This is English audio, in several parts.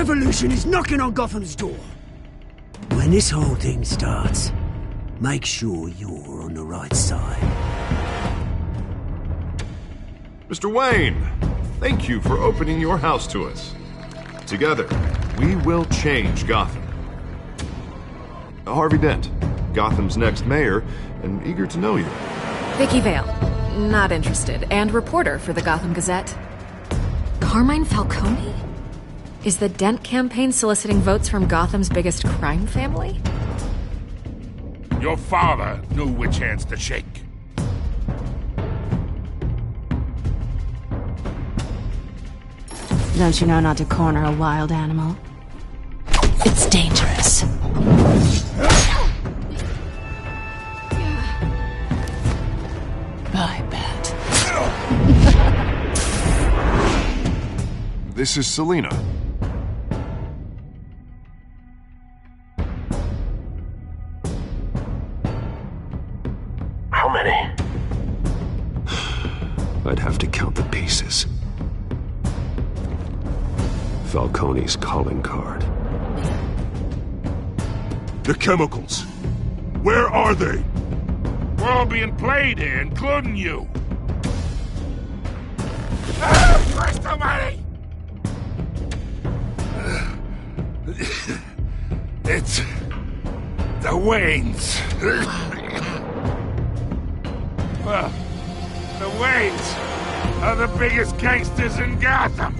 revolution is knocking on Gotham's door. When this whole thing starts, make sure you're on the right side. Mr. Wayne, thank you for opening your house to us. Together, we will change Gotham. Harvey Dent, Gotham's next mayor, and eager to know you. Vicky Vale, not interested, and reporter for the Gotham Gazette. Carmine Falcone? Is the Dent campaign soliciting votes from Gotham's biggest crime family? Your father knew which hands to shake. Don't you know not to corner a wild animal? It's dangerous. I bet. This is Selina. How many? I'd have to count the pieces. Falcone's calling card. The chemicals. Where are they? We're all being played here, including you. Christ almighty! It's the Waynes. Well, the Waynes are the biggest gangsters in Gotham.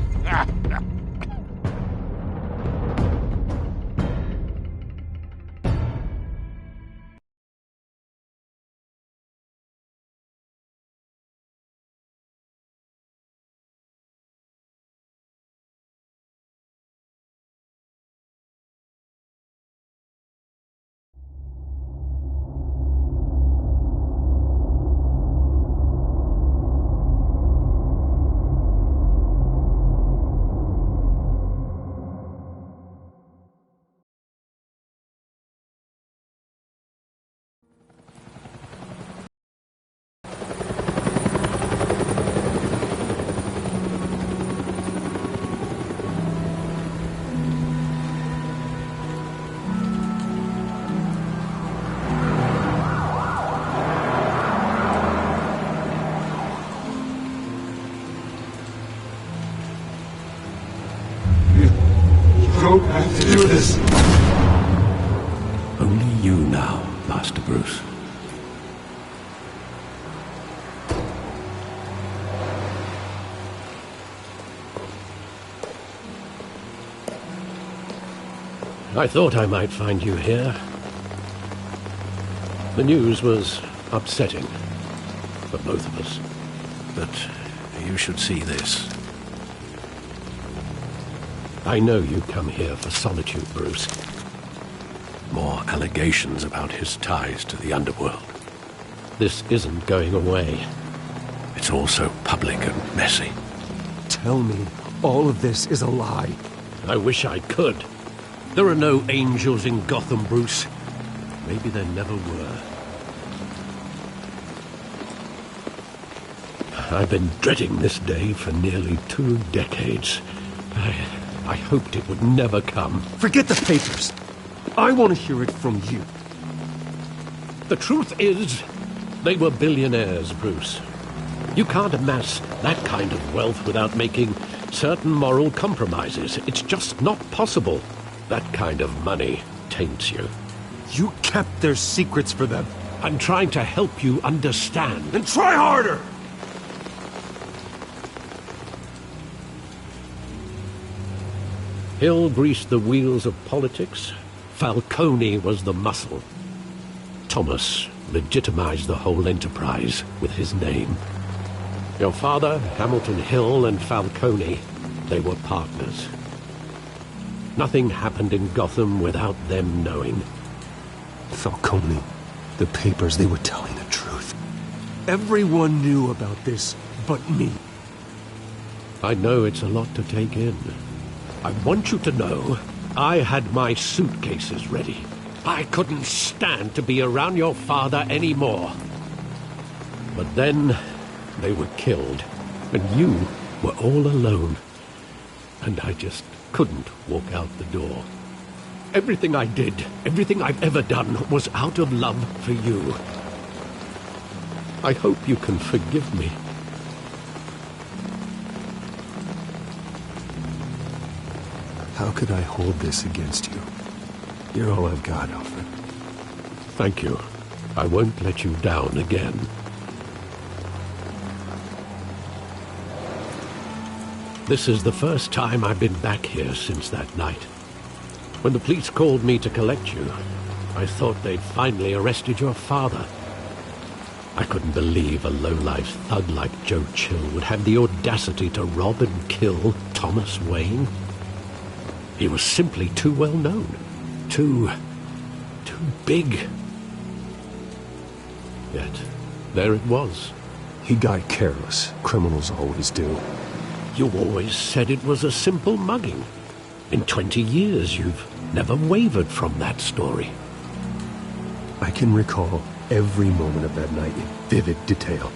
Don't have to do this. Only you now, Master Bruce. I thought I might find you here. The news was upsetting for both of us. But you should see this. I know you come here for solitude, Bruce. More allegations about his ties to the underworld. This isn't going away. It's all so public and messy. Tell me all of this is a lie. I wish I could. There are no angels in Gotham, Bruce. Maybe there never were. I've been dreading this day for nearly 2 decades. I hoped it would never come. Forget the papers. I want to hear it from you. The truth is, they were billionaires, Bruce. You can't amass that kind of wealth without making certain moral compromises. It's just not possible. That kind of money taints you. You kept their secrets for them. I'm trying to help you understand. Then try harder! Hill greased the wheels of politics. Falcone was the muscle. Thomas legitimized the whole enterprise with his name. Your father, Hamilton Hill, and Falcone, they were partners. Nothing happened in Gotham without them knowing. Falcone, the papers, they were telling the truth. Everyone knew about this but me. I know it's a lot to take in. I want you to know, I had my suitcases ready. I couldn't stand to be around your father anymore. But then, they were killed, and you were all alone. And I just couldn't walk out the door. Everything I did, everything I've ever done, was out of love for you. I hope you can forgive me. How could I hold this against you? You're all I've got, Alfred. Thank you. I won't let you down again. This is the first time I've been back here since that night. When the police called me to collect you, I thought they'd finally arrested your father. I couldn't believe a low-life thug like Joe Chill would have the audacity to rob and kill Thomas Wayne. He was simply too well known. Too big. Yet, there it was. He got careless. Criminals always do. You always said it was a simple mugging. In 20 years, you've never wavered from that story. I can recall every moment of that night in vivid detail.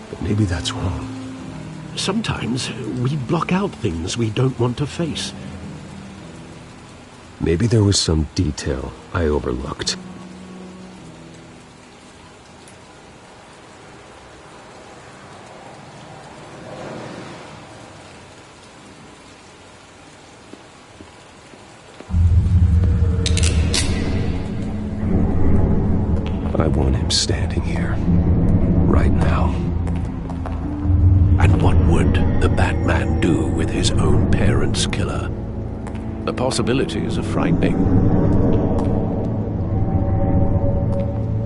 But maybe that's wrong. Sometimes we block out things we don't want to face. Maybe there was some detail I overlooked. I want him standing here, right now. And what would the Batman do with his own parents' killer? The possibilities are frightening.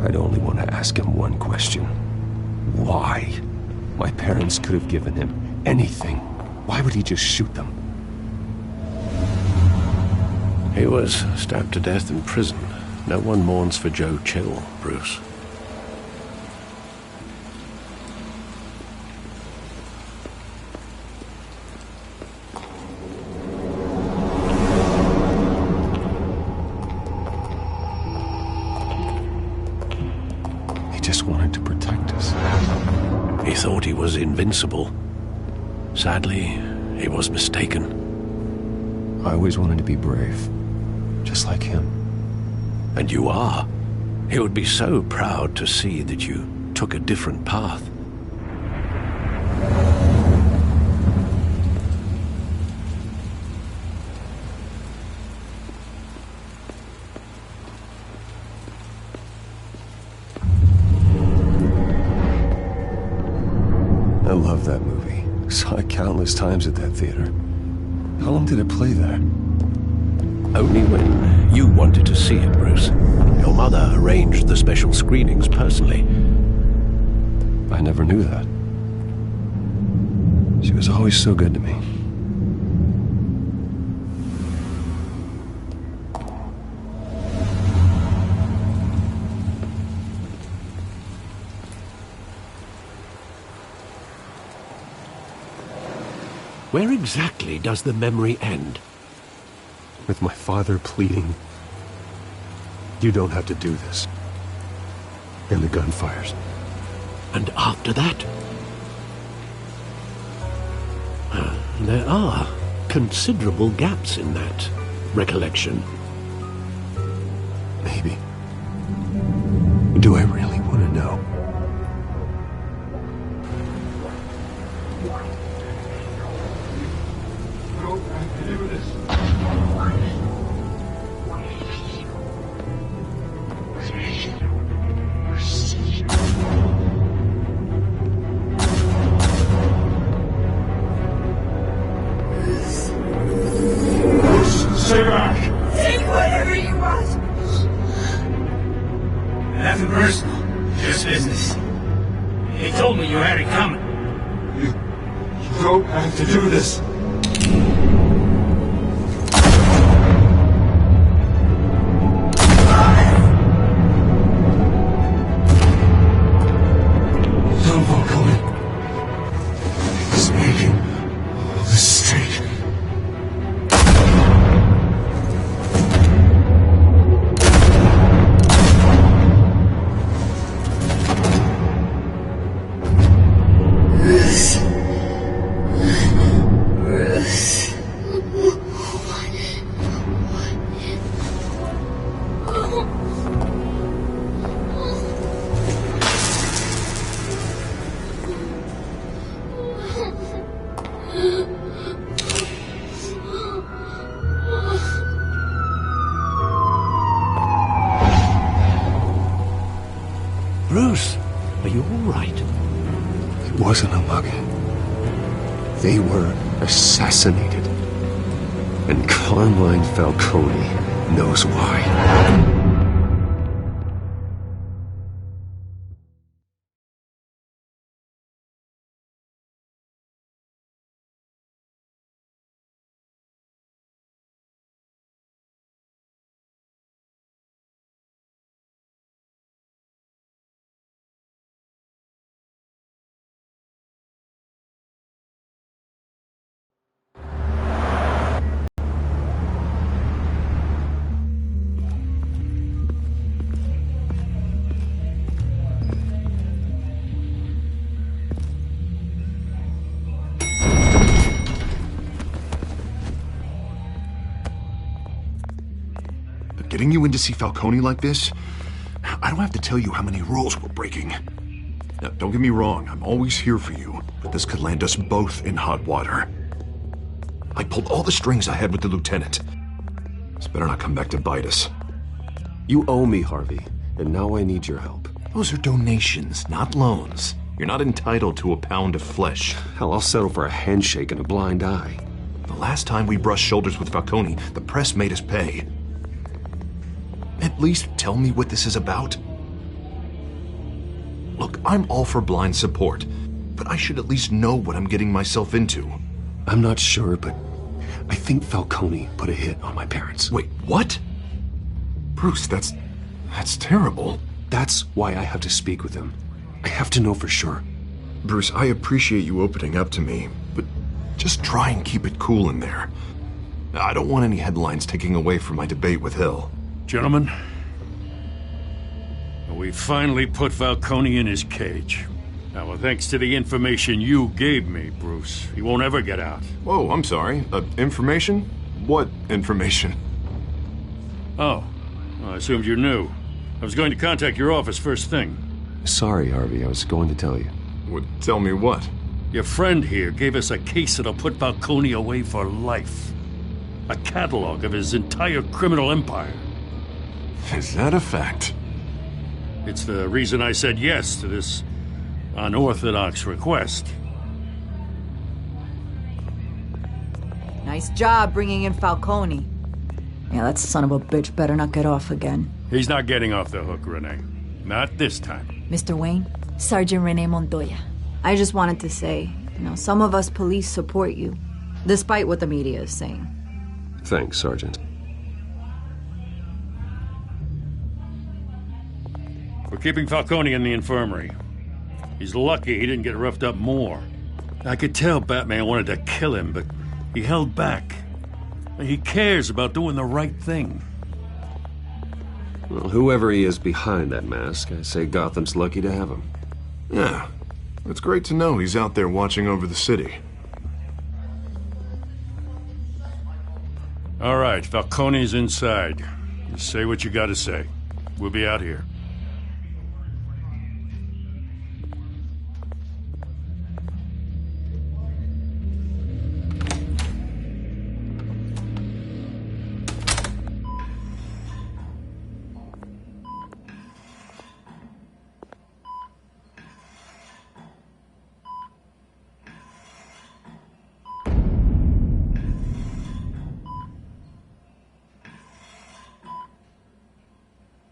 I'd only want to ask him one question. Why? My parents could have given him anything. Why would he just shoot them? He was stabbed to death in prison. No one mourns for Joe Chill, Bruce. He just wanted to protect us. He thought he was invincible. Sadly, he was mistaken. I always wanted to be brave, just like him. And you are. He would be so proud to see that you took a different path. I love that movie. Saw it countless times at that theater. How long did it play there? Only when you wanted to see it, Bruce. Your mother arranged the special screenings personally. I never knew that. She was always so good to me. Where exactly does the memory end? With my father pleading, "You don't have to do this." And the gun fires. And after that? There are considerable gaps in that recollection. Maybe. Do I really want to know? Stay back! Take whatever you want. Nothing personal, just business. He told me you had it coming. You don't have to do this. Tom Falcone is making a mistake. Bruce, are you all right? It wasn't a mug. They were assassinated. And Carmine Falcone knows why. Getting you in to see Falcone like this? I don't have to tell you how many rules we're breaking. Now, don't get me wrong, I'm always here for you, but this could land us both in hot water. I pulled all the strings I had with the lieutenant. This better not come back to bite us. You owe me, Harvey, and now I need your help. Those are donations, not loans. You're not entitled to a pound of flesh. Hell, I'll settle for a handshake and a blind eye. The last time we brushed shoulders with Falcone, the press made us pay. At least tell me what this is about. Look, I'm all for blind support, but I should at least know what I'm getting myself into. I'm not sure, but I think Falcone put a hit on my parents. Wait, what? Bruce, that's terrible. That's why I have to speak with him. I have to know for sure. Bruce, I appreciate you opening up to me, but just try and keep it cool in there. I don't want any headlines taking away from my debate with Hill. Gentlemen, we finally put Falcone in his cage. Now, well, thanks to the information you gave me, Bruce, he won't ever get out. Whoa, I'm sorry. Information? What information? Oh, well, I assumed you knew. I was going to contact your office first thing. Sorry, Harvey, I was going to tell you. Tell me what? Your friend here gave us a case that'll put Falcone away for life. A catalog of his entire criminal empire. Is that a fact? It's the reason I said yes to this unorthodox request. Nice job bringing in Falcone. Yeah, that son of a bitch better not get off again. He's not getting off the hook, Renee. Not this time. Mr. Wayne, Sergeant Renee Montoya. I just wanted to say, some of us police support you, despite what the media is saying. Thanks, Sergeant. We're keeping Falcone in the infirmary. He's lucky he didn't get roughed up more. I could tell Batman wanted to kill him, but he held back. He cares about doing the right thing. Well, whoever he is behind that mask, I say Gotham's lucky to have him. Yeah, it's great to know he's out there watching over the city. All right, Falcone's inside. You say what you gotta say. We'll be out here.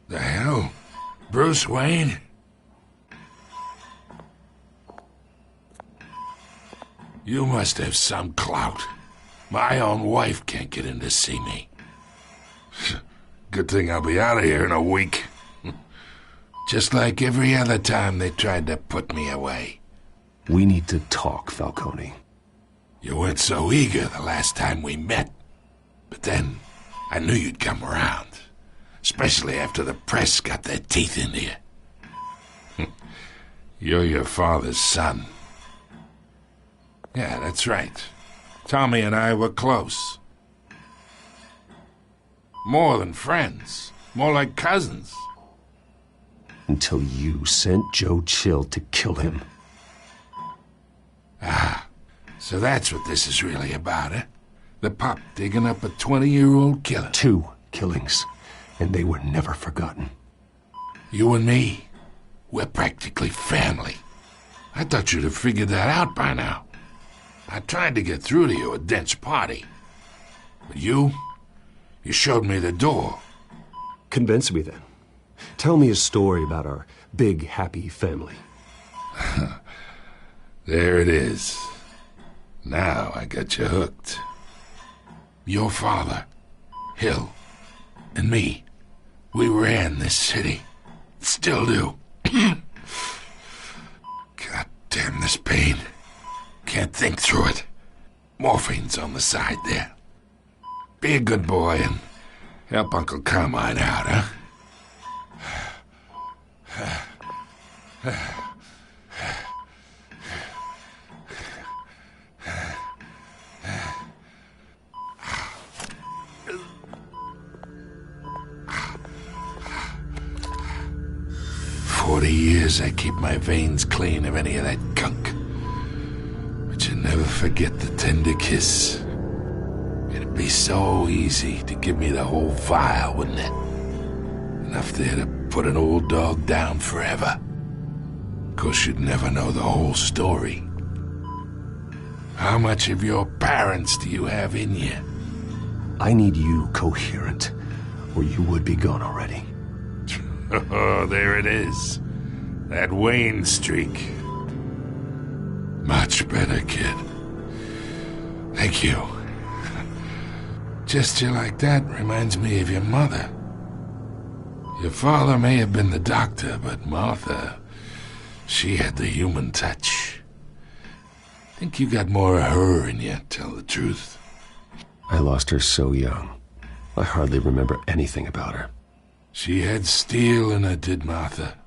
The hell? Bruce Wayne? You must have some clout. My own wife can't get in to see me. Good thing I'll be out of here in a week. Just like every other time they tried to put me away. We need to talk, Falcone. You weren't so eager the last time we met. But then, I knew you'd come around. Especially after the press got their teeth into you. You're your father's son. Yeah, that's right. Tommy and I were close. More than friends. More like cousins. Until you sent Joe Chill to kill him. Ah, So that's what this is really about, eh? The pup digging up a 20-year-old killer. 2 killings, and they were never forgotten. You and me, we're practically family. I thought you'd have figured that out by now. I tried to get through to you at Dent's party. But you showed me the door. Convince me then. Tell me a story about our big, happy family. There it is. Now I got you hooked. Your father, Hill, and me, we ran this city. Still do. God damn this pain. Can't think through it. Morphine's on the side there. Be a good boy and help Uncle Carmine out, huh? 40 years I keep my veins clean of any of that gunk. But you never forget the tender kiss. It'd be so easy to give me the whole vial, wouldn't it? Enough there to put an old dog down forever. Of course, you'd never know the whole story. How much of your parents do you have in you? I need you coherent, or you would be gone already. Oh, there it is. That Wayne streak. Much better, kid. Thank you. Gesture like that reminds me of your mother. Your father may have been the doctor, but Martha, she had the human touch. Think you got more of her in you, tell the truth. I lost her so young. I hardly remember anything about her. She had steel in her, did Martha.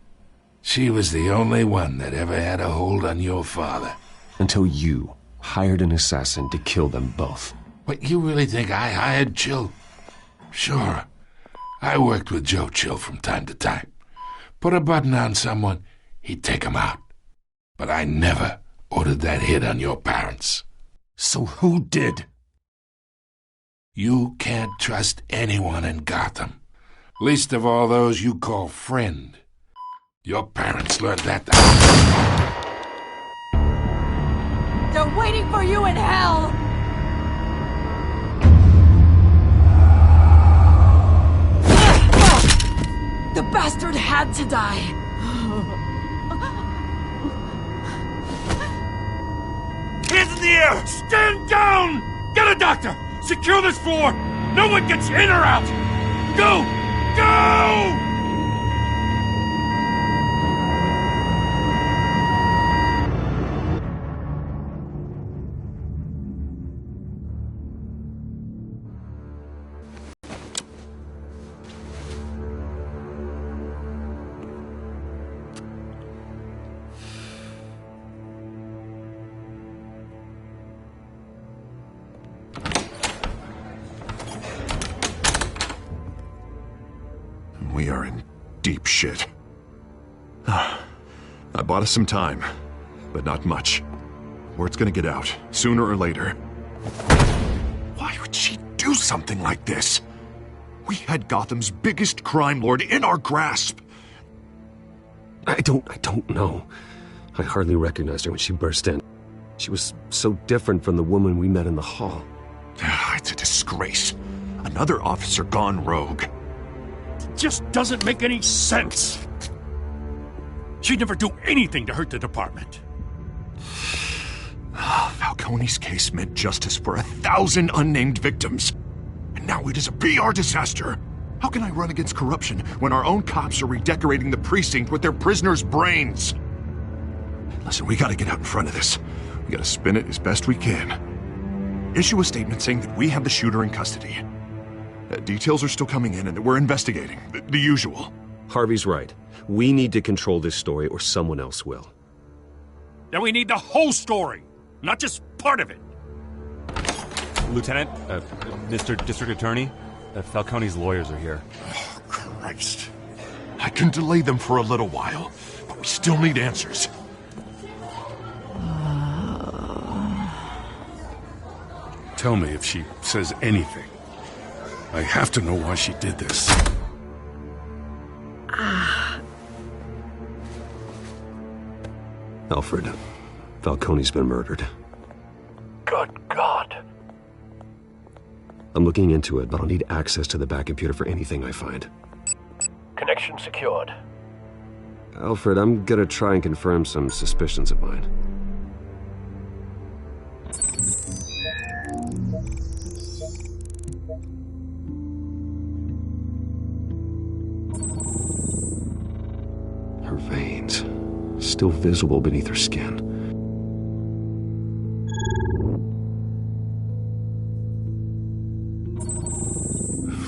She was the only one that ever had a hold on your father. Until you hired an assassin to kill them both. What, you really think I hired Chill? Sure. I worked with Joe Chill from time to time. Put a button on someone, he'd take him out. But I never ordered that hit on your parents. So who did? You can't trust anyone in Gotham. Least of all those you call friend. Your parents learned that. They're waiting for you in hell! The bastard had to die. Hands in the air! Stand down! Get a doctor! Secure this floor! No one gets in or out! Go! Go! We are in deep shit. I bought us some time, but not much. Word's gonna get out, sooner or later. Why would she do something like this? We had Gotham's biggest crime lord in our grasp. I don't know. I hardly recognized her when she burst in. She was so different from the woman we met in the hall. It's a disgrace. Another officer gone rogue. Just doesn't make any sense. She'd never do anything to hurt the department. Falcone's case meant justice for 1,000 unnamed victims. And now it is a PR disaster. How can I run against corruption when our own cops are redecorating the precinct with their prisoners' brains? Listen, we gotta get out in front of this. We gotta spin it as best we can. Issue a statement saying that we have the shooter in custody. Details are still coming in and that we're investigating. The usual. Harvey's right. We need to control this story or someone else will. Then we need the whole story, not just part of it. Lieutenant, Mr. District Attorney, Falcone's lawyers are here. Oh, Christ. I can delay them for a little while, but we still need answers. Tell me if she says anything. I have to know why she did this. Alfred, Falcone's been murdered. Good God. I'm looking into it, but I'll need access to the back computer for anything I find. Connection secured. Alfred, I'm gonna try and confirm some suspicions of mine. Her veins, still visible beneath her skin.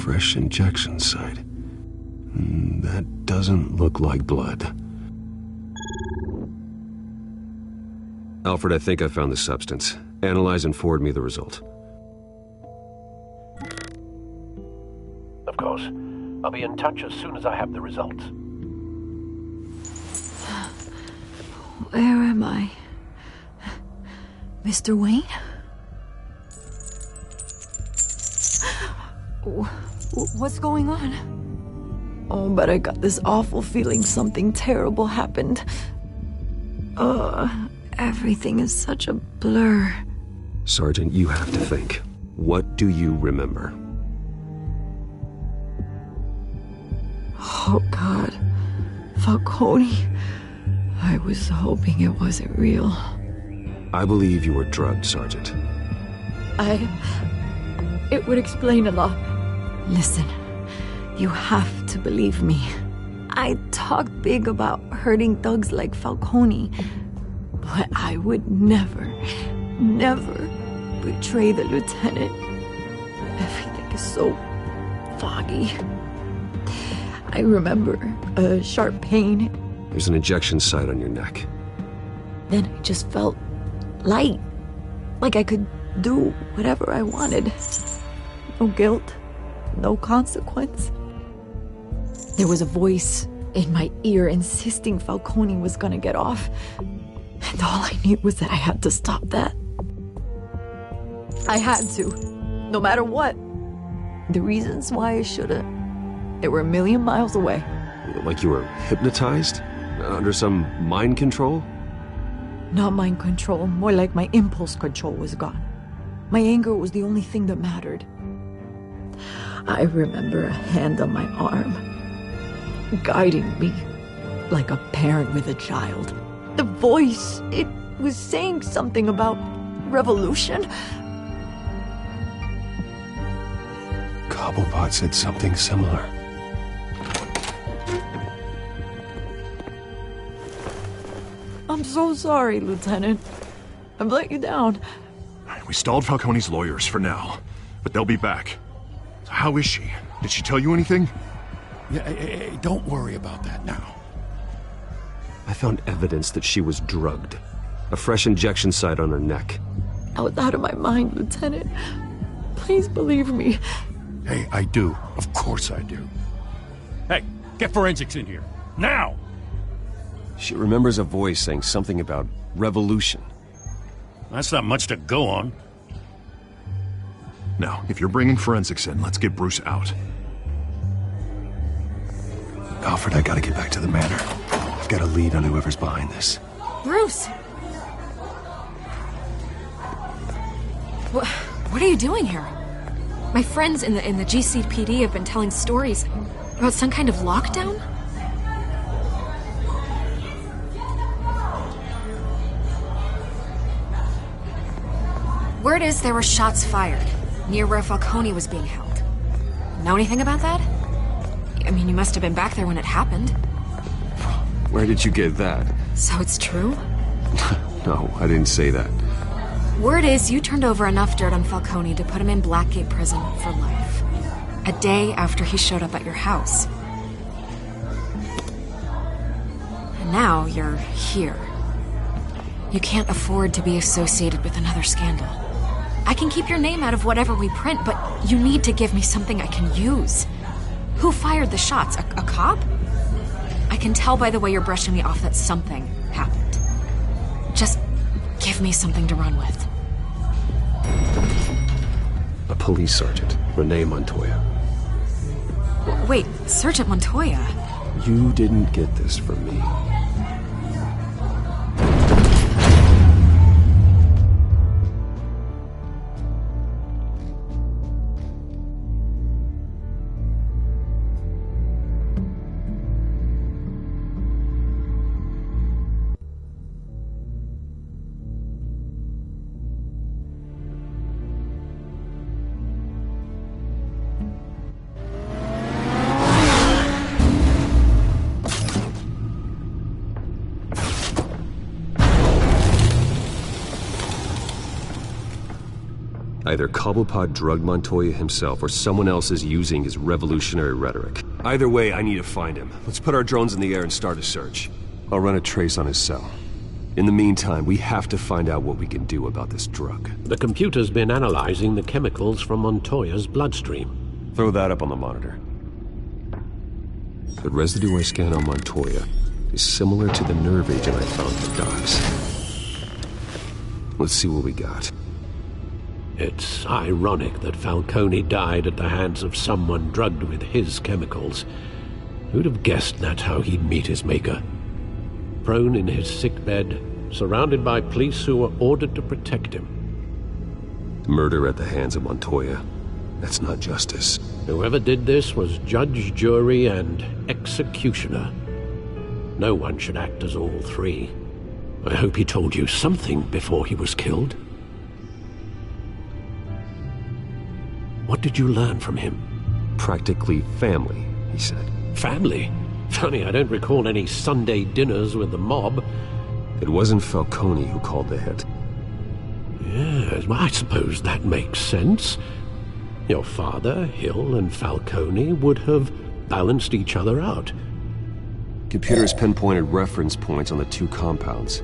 Fresh injection site. That doesn't look like blood. Alfred, I think I found the substance. Analyze and forward me the result. Of course. I'll be in touch as soon as I have the results. Where am I? Mr. Wayne? What's going on? Oh, but I got this awful feeling something terrible happened. Everything is such a blur. Sergeant, you have to think. What do you remember? Oh, God. Falcone. I was hoping it wasn't real. I believe you were drugged, Sergeant. It would explain a lot. Listen, you have to believe me. I talk big about hurting thugs like Falcone, but I would never betray the lieutenant. Everything is so foggy. I remember a sharp pain. There's an injection site on your neck. Then I just felt light, like I could do whatever I wanted. No guilt, no consequence. There was a voice in my ear insisting Falcone was gonna get off. And all I knew was that I had to stop that. I had to, no matter what. The reasons why I should've, they were a million miles away. Like you were hypnotized? Under some mind control? Not mind control, more like my impulse control was gone. My anger was the only thing that mattered. I remember a hand on my arm, guiding me like a parent with a child. The voice, it was saying something about revolution. Cobblepot said something similar. I'm so sorry, Lieutenant. I've let you down. We stalled Falcone's lawyers for now, but they'll be back. So how is she? Did she tell you anything? Yeah, hey, don't worry about that now. I found evidence that she was drugged. A fresh injection site on her neck. I was out of my mind, Lieutenant. Please believe me. Hey, I do. Of course I do. Hey, get forensics in here. Now! She remembers a voice saying something about revolution. That's not much to go on. Now, if you're bringing forensics in, let's get Bruce out. Alfred, I gotta get back to the manor. I've got a lead on whoever's behind this. Bruce! What are you doing here? My friends in the GCPD have been telling stories about some kind of lockdown? Word is there were shots fired near where Falcone was being held. Know anything about that? I mean, you must have been back there when it happened. Where did you get that? So it's true? No, I didn't say that. Word is you turned over enough dirt on Falcone to put him in Blackgate Prison for life. A day after he showed up at your house. And now you're here. You can't afford to be associated with another scandal. I can keep your name out of whatever we print, but you need to give me something I can use. Who fired the shots? A cop? I can tell by the way you're brushing me off that something happened. Just give me something to run with. police sergeant, Renee Montoya. Wait, Sergeant Montoya? You didn't get this from me. Either Cobblepot drugged Montoya himself, or someone else is using his revolutionary rhetoric. Either way, I need to find him. Let's put our drones in the air and start a search. I'll run a trace on his cell. In the meantime, we have to find out what we can do about this drug. The computer's been analyzing the chemicals from Montoya's bloodstream. Throw that up on the monitor. The residue I scan on Montoya is similar to the nerve agent I found in the docks. Let's see what we got. It's ironic that Falcone died at the hands of someone drugged with his chemicals. Who'd have guessed that's how he'd meet his maker? Prone in his sickbed, surrounded by police who were ordered to protect him. Murder at the hands of Montoya. That's not justice. Whoever did this was judge, jury, and executioner. No one should act as all three. I hope he told you something before he was killed. What did you learn from him? Practically family, he said. Family? Funny, I don't recall any Sunday dinners with the mob. It wasn't Falcone who called the hit. Yes, well, I suppose that makes sense. Your father, Hill, and Falcone would have balanced each other out. Computers pinpointed reference points on the two compounds.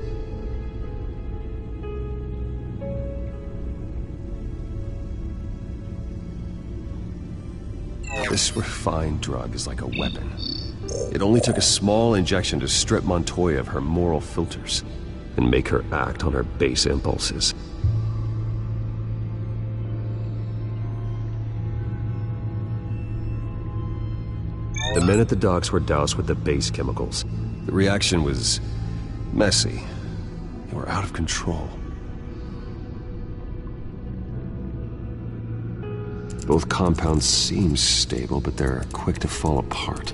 This refined drug is like a weapon. It only took a small injection to strip Montoya of her moral filters and make her act on her base impulses. The men at the docks were doused with the base chemicals. The reaction was messy. They were out of control. Both compounds seem stable, but they're quick to fall apart.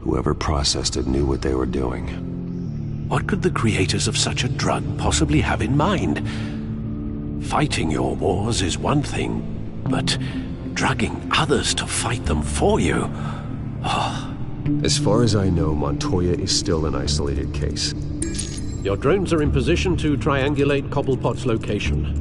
Whoever processed it knew what they were doing. What could the creators of such a drug possibly have in mind? Fighting your wars is one thing, but drugging others to fight them for you? Oh. As far as I know, Montoya is still an isolated case. Your drones are in position to triangulate Cobblepot's location.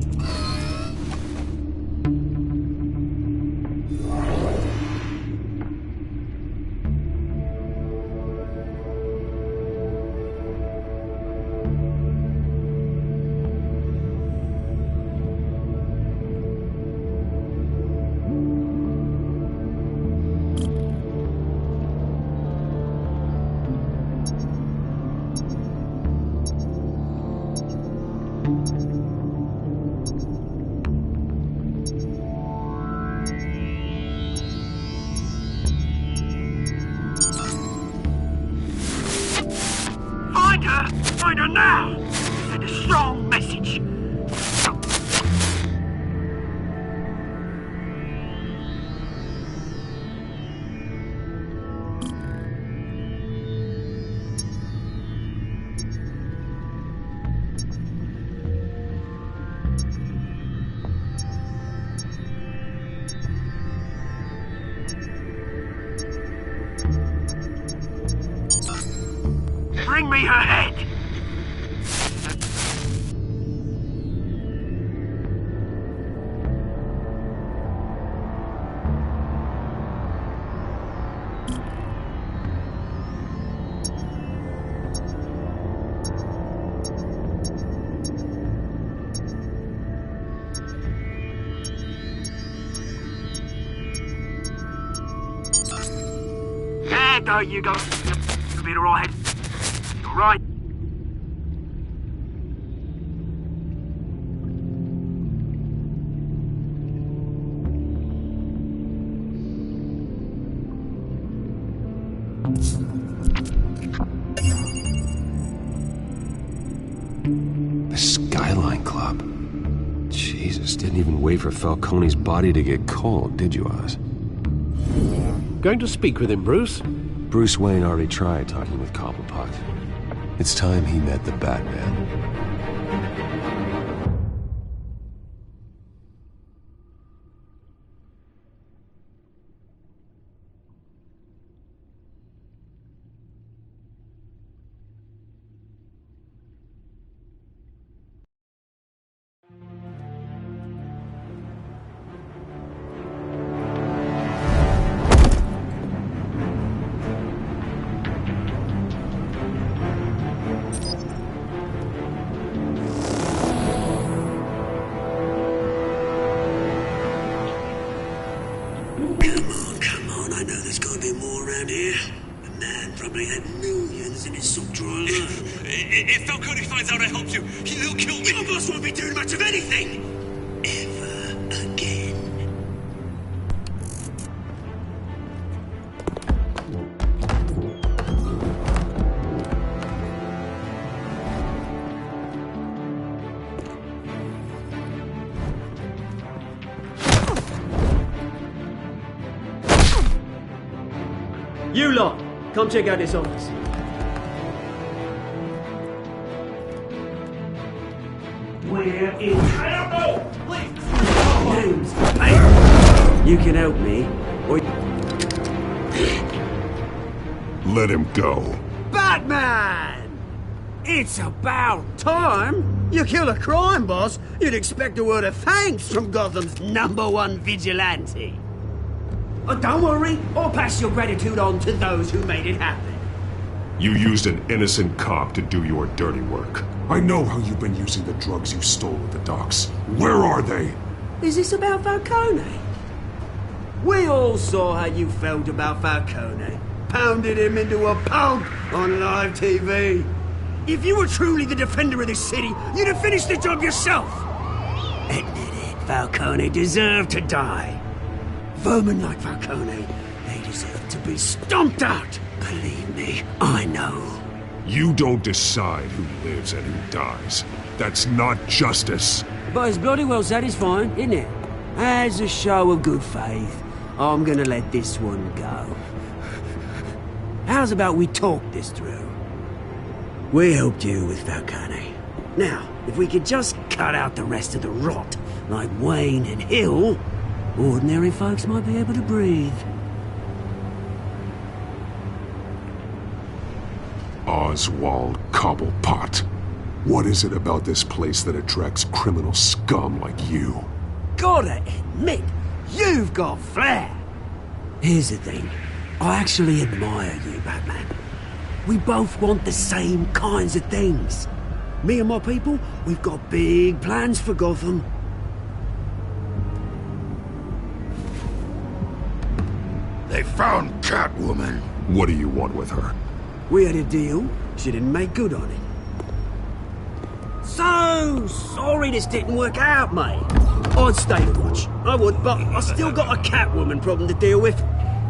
Find her now! Send a strong message. Bring me her head! There you go. You'll be alright. You're right. nightclub. Jesus, didn't even wait for Falcone's body to get cold, did you, Oz? Going to speak with him, Bruce? Bruce Wayne already tried talking with Cobblepot. It's time he met the Batman. Come on, I know there's gotta be more around here. The man probably had millions in his sock drawer alone. If Falcone finds out I helped you, he'll kill me. Your boss won't be doing much of anything! Ever again. You lot, come check out this office. Where is... I don't know! Please! Names, hey! You can help me, or... Let him go. Batman! It's about time! You kill a crime boss, you'd expect a word of thanks from Gotham's #1 vigilante. But don't worry, I'll pass your gratitude on to those who made it happen. You used an innocent cop to do your dirty work. I know how you've been using the drugs you stole at the docks. Where are they? Is this about Falcone? We all saw how you felt about Falcone. Pounded him into a pulp on live TV. If you were truly the defender of this city, you'd have finished the job yourself. Admit it, Falcone deserved to die. Vermin like Falcone, they deserve to be stomped out. Believe me, I know. You don't decide who lives and who dies. That's not justice. But it's bloody well satisfying, isn't it? As a show of good faith, I'm gonna let this one go. How's about we talk this through? We helped you with Falcone. Now, if we could just cut out the rest of the rot, like Wayne and Hill, ordinary folks might be able to breathe. Oswald Cobblepot. What is it about this place that attracts criminal scum like you? Gotta admit, you've got flair. Here's the thing. I actually admire you, Batman. We both want the same kinds of things. Me and my people, we've got big plans for Gotham. They found Catwoman. What do you want with her? We had a deal. She didn't make good on it. So sorry this didn't work out, mate. I'd stay to watch. I would, but I still got a Catwoman problem to deal with.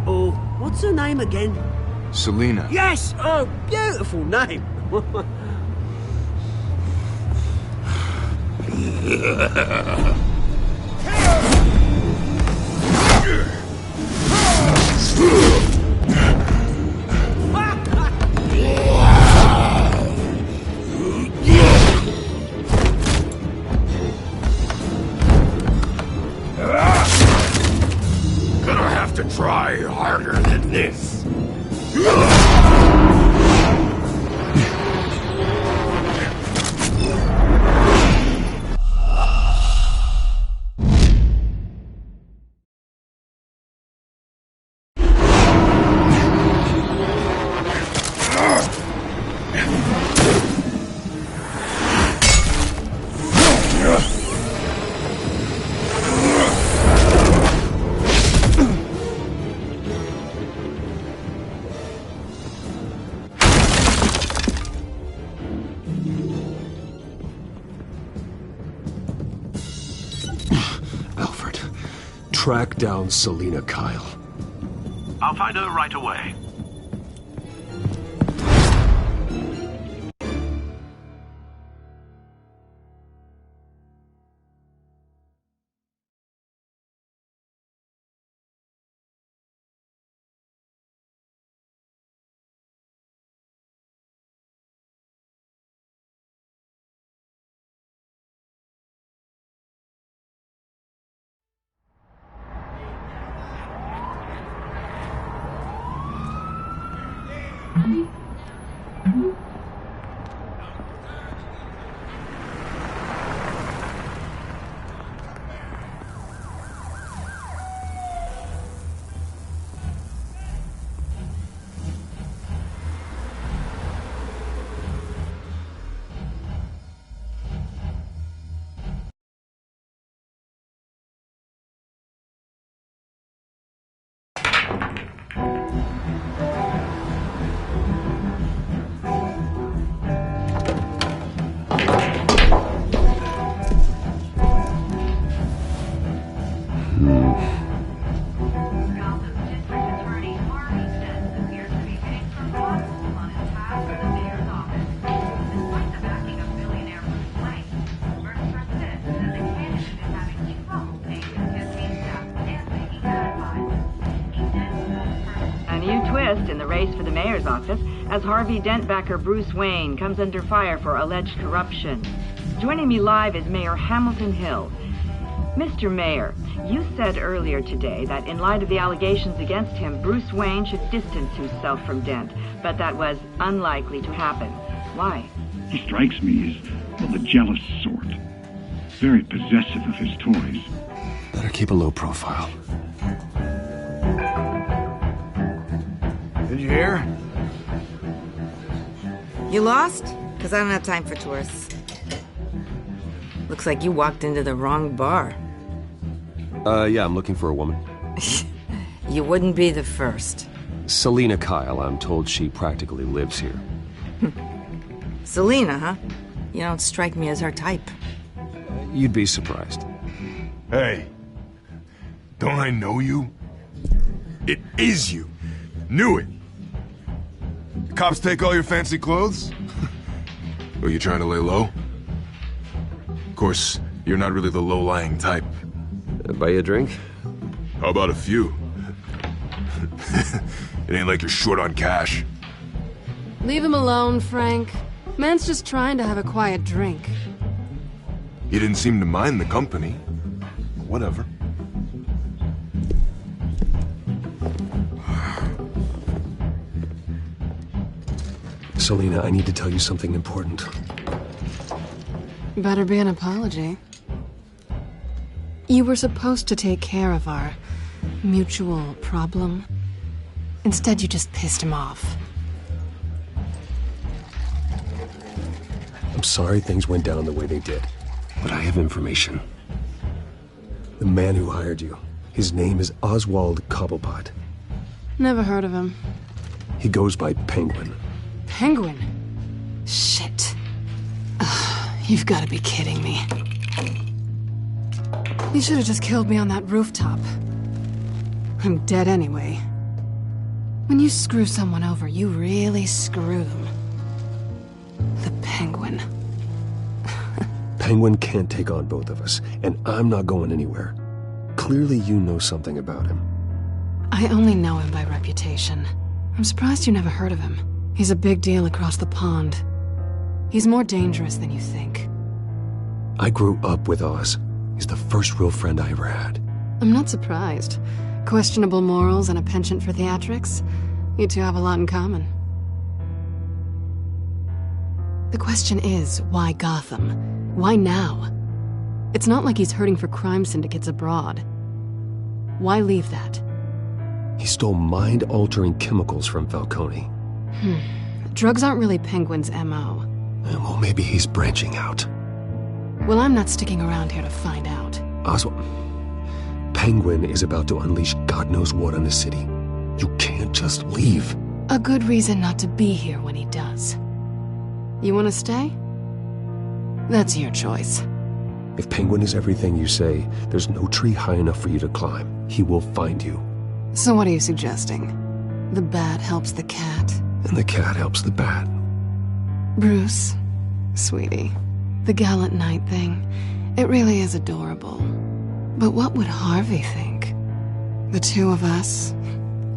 Oh, what's her name again? Selina. Yes! Oh, beautiful name. Gonna have to try harder than this. Track down Selina Kyle. I'll find her right away. In the race for the mayor's office as Harvey Dent-backer Bruce Wayne comes under fire for alleged corruption. Joining me live is Mayor Hamilton Hill. Mr. Mayor, you said earlier today that in light of the allegations against him, Bruce Wayne should distance himself from Dent, but that was unlikely to happen. Why? He strikes me as of the jealous sort. Very possessive of his toys. Better keep a low profile. Did you hear? You lost? Because I don't have time for tourists. Looks like you walked into the wrong bar. Yeah, I'm looking for a woman. You wouldn't be the first. Selina Kyle, I'm told she practically lives here. Selina, huh? You don't strike me as her type. You'd be surprised. Hey, don't I know you? It is you. Knew it. The cops take all your fancy clothes? Were you trying to lay low? Of course, you're not really the low-lying type. Buy you a drink? How about a few? It ain't like you're short on cash. Leave him alone, Frank. Man's just trying to have a quiet drink. You didn't seem to mind the company. Whatever. Selina, I need to tell you something important. Better be an apology. You were supposed to take care of our mutual problem. Instead, you just pissed him off. I'm sorry things went down the way they did, but I have information. The man who hired you, his name is Oswald Cobblepot. Never heard of him. He goes by Penguin. Penguin? Shit. Ugh, you've got to be kidding me. You should have just killed me on that rooftop. I'm dead anyway. When you screw someone over, you really screw them. The Penguin. Penguin can't take on both of us, and I'm not going anywhere. Clearly you know something about him. I only know him by reputation. I'm surprised you never heard of him. He's a big deal across the pond. He's more dangerous than you think. I grew up with Oz. He's the first real friend I ever had. I'm not surprised. Questionable morals and a penchant for theatrics. You two have a lot in common. The question is, why Gotham? Why now? It's not like he's hurting for crime syndicates abroad. Why leave that? He stole mind-altering chemicals from Falcone. Drugs aren't really Penguin's M.O. Well, maybe he's branching out. Well, I'm not sticking around here to find out. Oswald, Penguin is about to unleash God knows what on the city. You can't just leave. A good reason not to be here when he does. You want to stay? That's your choice. If Penguin is everything you say, there's no tree high enough for you to climb. He will find you. So what are you suggesting? The bat helps the cat? And the cat helps the bat. Bruce, sweetie, the gallant knight thing, it really is adorable. But what would Harvey think? The two of us,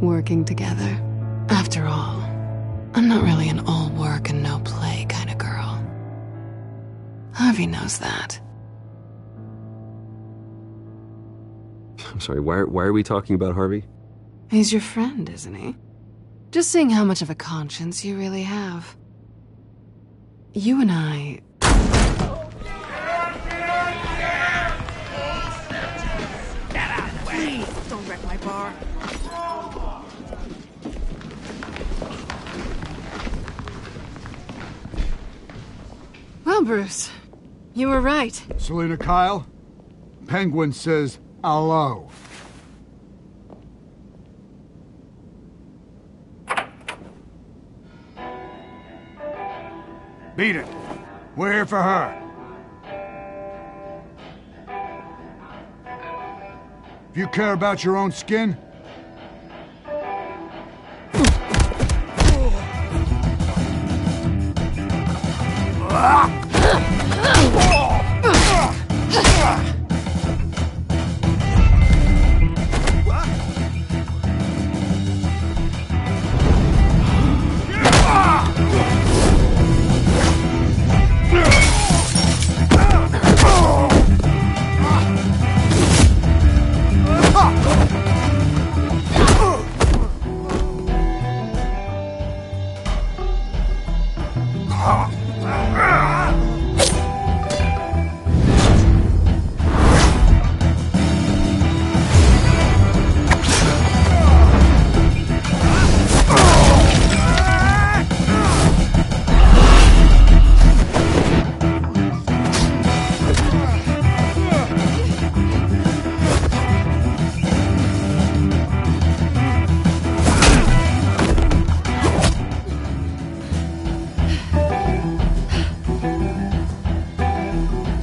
working together. After all, I'm not really an all work and no play kind of girl. Harvey knows that. I'm sorry, why are we talking about Harvey? He's your friend, isn't he? Just seeing how much of a conscience you really have. You and I... Please, don't wreck my bar. Well, Bruce, you were right. Selina Kyle, Penguin says hello. Beat it. We're here for her. If you care about your own skin,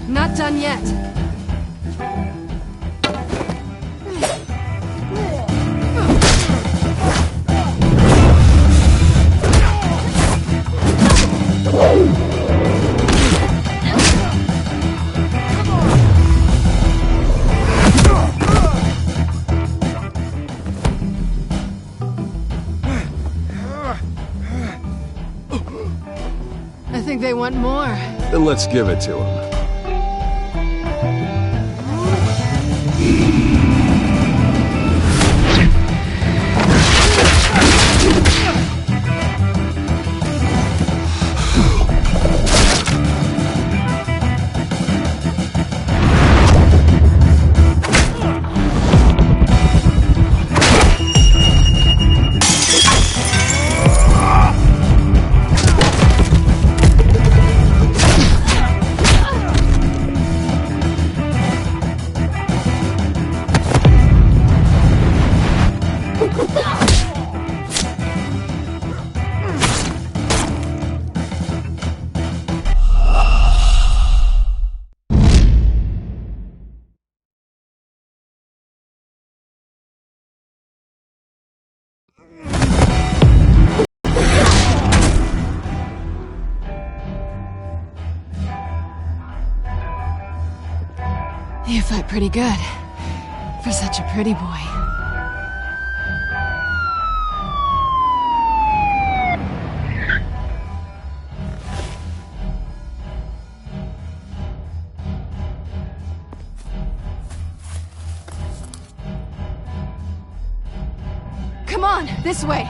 Not done yet. I think they want more. Then let's give it to him. You fight pretty good. For such a pretty boy. Come on, this way.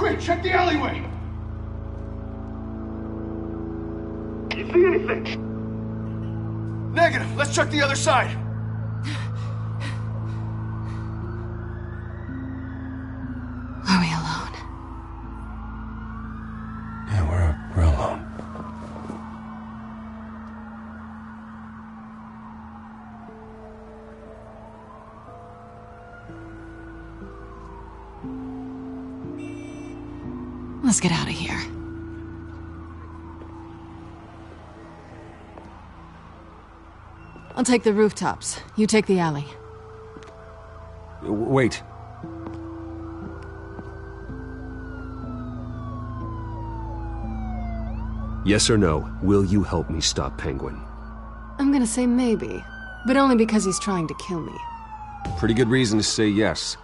quick, check the alleyway! You see anything? Negative. Let's check the other side. Are we alone? Yeah, we're alone. Let's get out of here. I'll take the rooftops. You take the alley. Wait. Yes or no, will you help me stop Penguin? I'm gonna say maybe, but only because he's trying to kill me. Pretty good reason to say yes.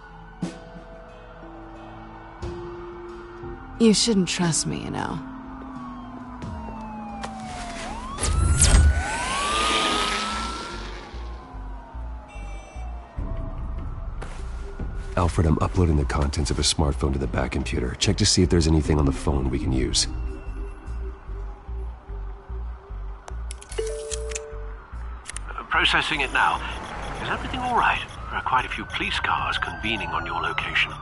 You shouldn't trust me, you know. Alfred, I'm uploading the contents of a smartphone to the back computer. Check to see if there's anything on the phone we can use. Processing it now. Is everything all right? There are quite a few police cars convening on your location.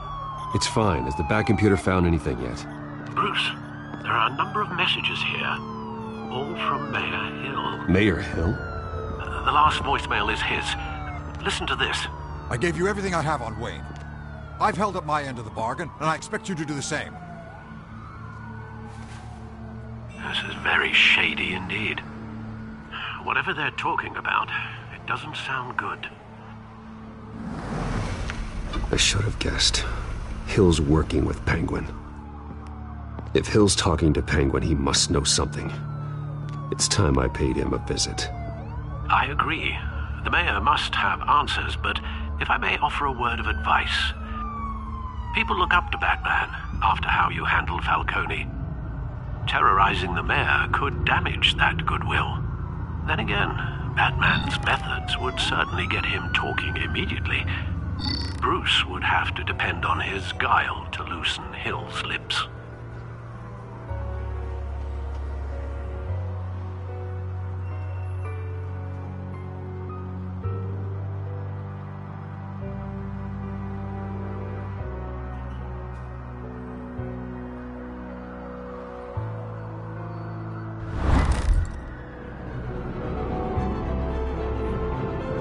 It's fine. Has the back computer found anything yet? Bruce, there are a number of messages here, all from Mayor Hill. Mayor Hill? The last voicemail is his. Listen to this. I gave you everything I have on Wayne. I've held up my end of the bargain, and I expect you to do the same. This is very shady indeed. Whatever they're talking about, it doesn't sound good. I should have guessed. Hill's working with Penguin. If Hill's talking to Penguin, he must know something. It's time I paid him a visit. I agree. The mayor must have answers, but if I may offer a word of advice. People look up to Batman after how you handled Falcone. Terrorizing the mayor could damage that goodwill. Then again, Batman's methods would certainly get him talking immediately. Bruce would have to depend on his guile to loosen Hill's lips.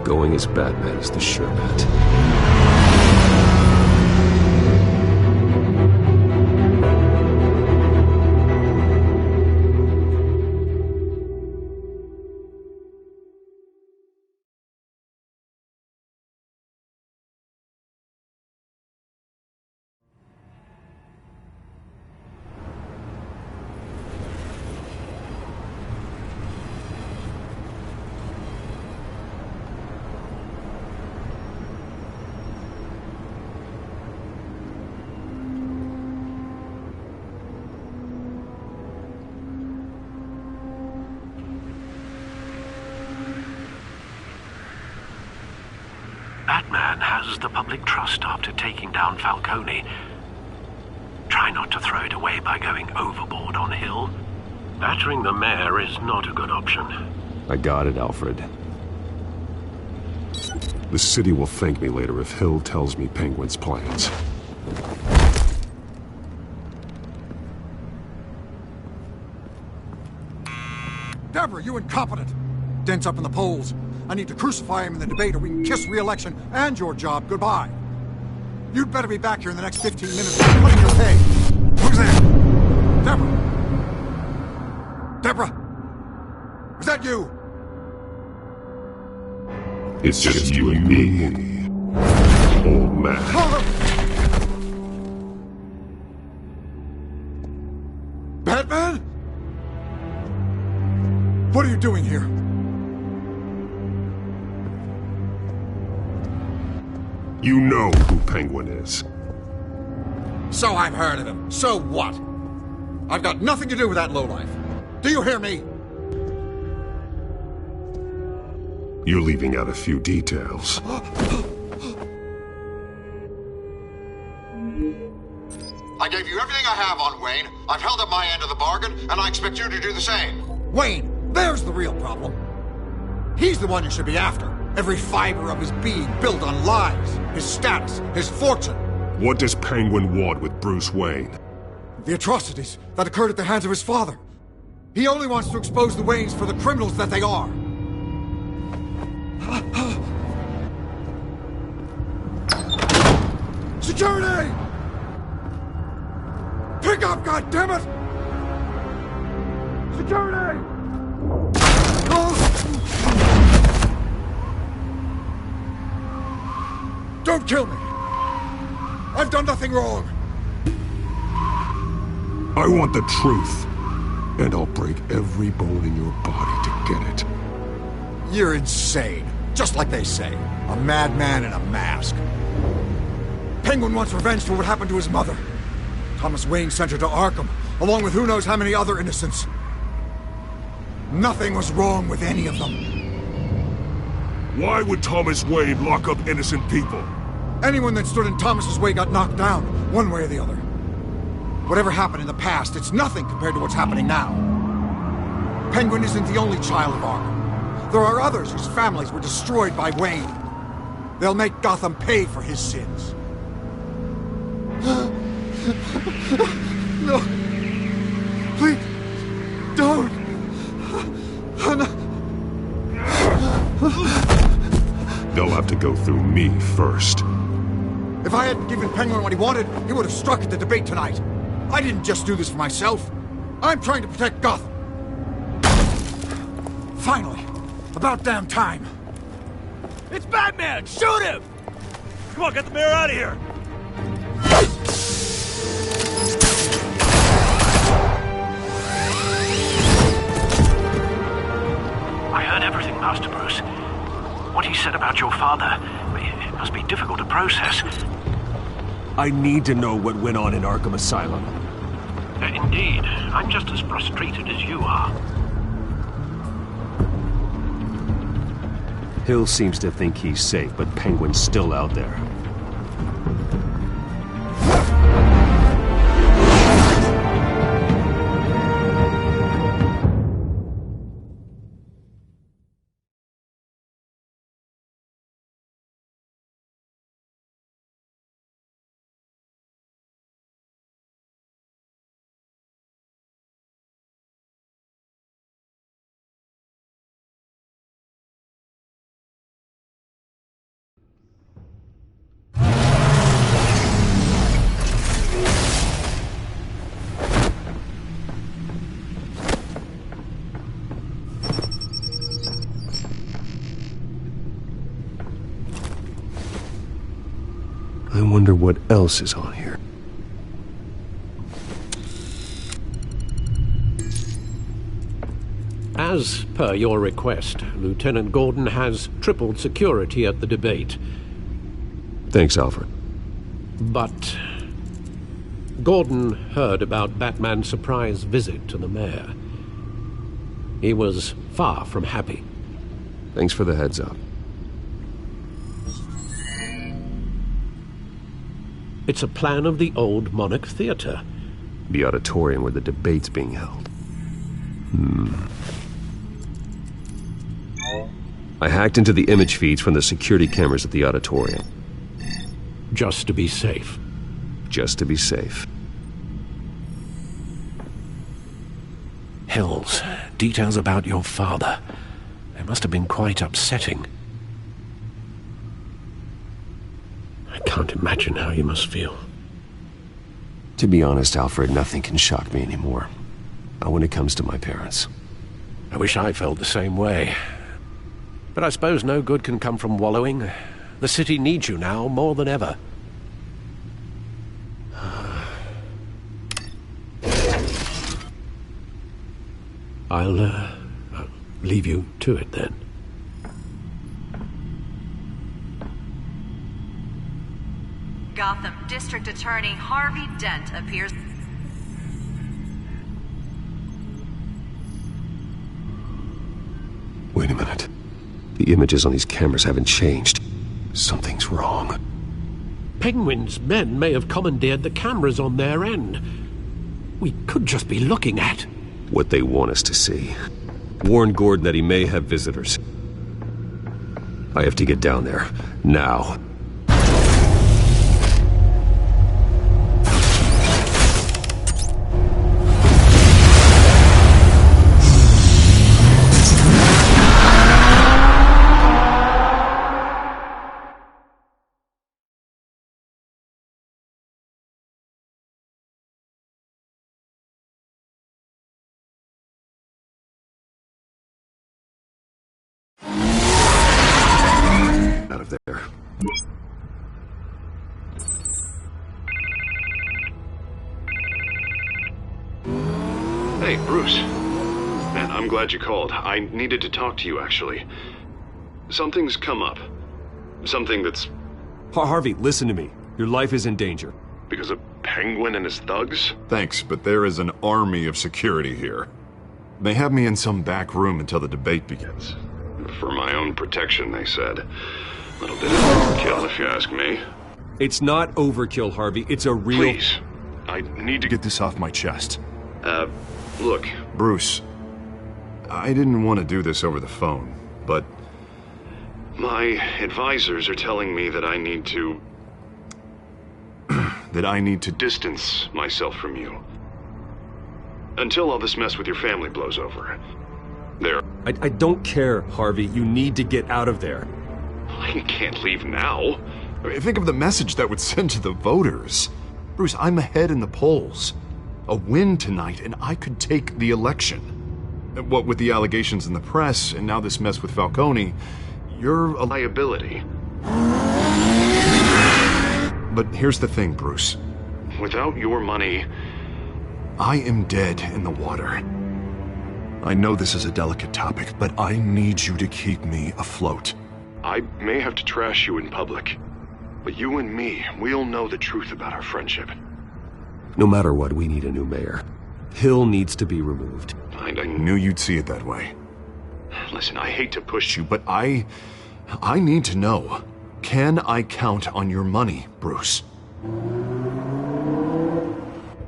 Going as Batman is the sure bet. Batman has the public trust after taking down Falcone. Try not to throw it away by going overboard on Hill. Battering the mayor is not a good option. I got it, Alfred. The city will thank me later if Hill tells me Penguin's plans. Deborah, you incompetent! Dent's up in the polls. I need to crucify him in the debate or we can kiss re-election and your job goodbye. You'd better be back here in the next 15 minutes cutting your pay. Who's there? Deborah! Deborah! Was that you? It's just you and me, old man. Batman? What are you doing here? You know who Penguin is. So I've heard of him. So what? I've got nothing to do with that lowlife. Do you hear me? You're leaving out a few details. I gave you everything I have on Wayne. I've held up my end of the bargain, and I expect you to do the same. Wayne, there's the real problem. He's the one you should be after. Every fiber of his being built on lies, his status, his fortune. What does Penguin want with Bruce Wayne? The atrocities that occurred at the hands of his father. He only wants to expose the Waynes for the criminals that they are. Security! Pick up, goddammit! Security! Don't kill me! I've done nothing wrong! I want the truth, and I'll break every bone in your body to get it. You're insane. Just like they say. A madman in a mask. Penguin wants revenge for what happened to his mother. Thomas Wayne sent her to Arkham, along with who knows how many other innocents. Nothing was wrong with any of them. Why would Thomas Wayne lock up innocent people? Anyone that stood in Thomas's way got knocked down, one way or the other. Whatever happened in the past, it's nothing compared to what's happening now. Penguin isn't the only child of Arkham. There are others whose families were destroyed by Wayne. They'll make Gotham pay for his sins. No. Please, don't. They'll have to go through me first. If I hadn't given Penguin what he wanted, he would have struck at the debate tonight. I didn't just do this for myself. I'm trying to protect Gotham. Finally. About damn time. It's Batman! Shoot him! Come on, get the mayor out of here! I heard everything, Master Bruce. What he said about your father, it must be difficult to process. I need to know what went on in Arkham Asylum. Indeed. I'm just as frustrated as you are. Hill seems to think he's safe, but Penguin's still out there. I wonder what else is on here. As per your request, Lieutenant Gordon has tripled security at the debate. Thanks, Alfred. But Gordon heard about Batman's surprise visit to the mayor. He was far from happy. Thanks for the heads up. It's a plan of the old Monarch Theater. The auditorium where the debate's being held. I hacked into the image feeds from the security cameras at the auditorium. Just to be safe. Just to be safe. Hills, details about your father. They must have been quite upsetting. I can't imagine how you must feel. To be honest, Alfred, nothing can shock me anymore. Not when it comes to my parents. I wish I felt the same way. But I suppose no good can come from wallowing. The city needs you now more than ever. I'll leave you to it then. Gotham District Attorney Harvey Dent appears... Wait a minute. The images on these cameras haven't changed. Something's wrong. Penguin's men may have commandeered the cameras on their end. We could just be looking at... what they want us to see. Warn Gordon that he may have visitors. I have to get down there. Now. Out of there. Hey, Bruce. Man, I'm glad you called. I needed to talk to you, actually. Something's come up. Something that's... Harvey, listen to me. Your life is in danger. Because of Penguin and his thugs? Thanks, but there is an army of security here. They have me in some back room until the debate begins. For my own protection, they said. Little bit of overkill, if you ask me. It's not overkill, Harvey. It's a real... Please. I need to get this off my chest. Look, Bruce, I didn't want to do this over the phone, but my advisors are telling me that I need to... that I need to distance myself from you. Until all this mess with your family blows over. There. I don't care, Harvey. You need to get out of there. I can't leave now. I mean, think of the message that would send to the voters. Bruce, I'm ahead in the polls. A win tonight, and I could take the election. What with the allegations in the press, and now this mess with Falcone, you're a liability. But here's the thing, Bruce. Without your money, I am dead in the water. I know this is a delicate topic, but I need you to keep me afloat. I may have to trash you in public, but you and me, we'll know the truth about our friendship. No matter what, we need a new mayor. Hill needs to be removed. I knew you'd see it that way. Listen, I hate to push you, but I need to know. Can I count on your money, Bruce?